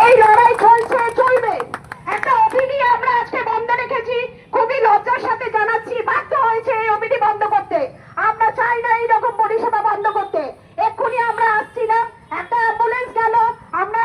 এই লড়াই চলছে, চলবে। একটা ওপিডি আমরা আজকে বন্ধ রেখেছি, খুবই লজ্জার সাথে জানাচ্ছি, বাধ্য হয়েছে এই ওপিডি বন্ধ করতে। আমরা চাই না এইরকম পরিষেবা বন্ধ করতে। এক্ষুনি আমরা আসছি না, একটা অ্যাম্বুলেন্স গেল, আমরা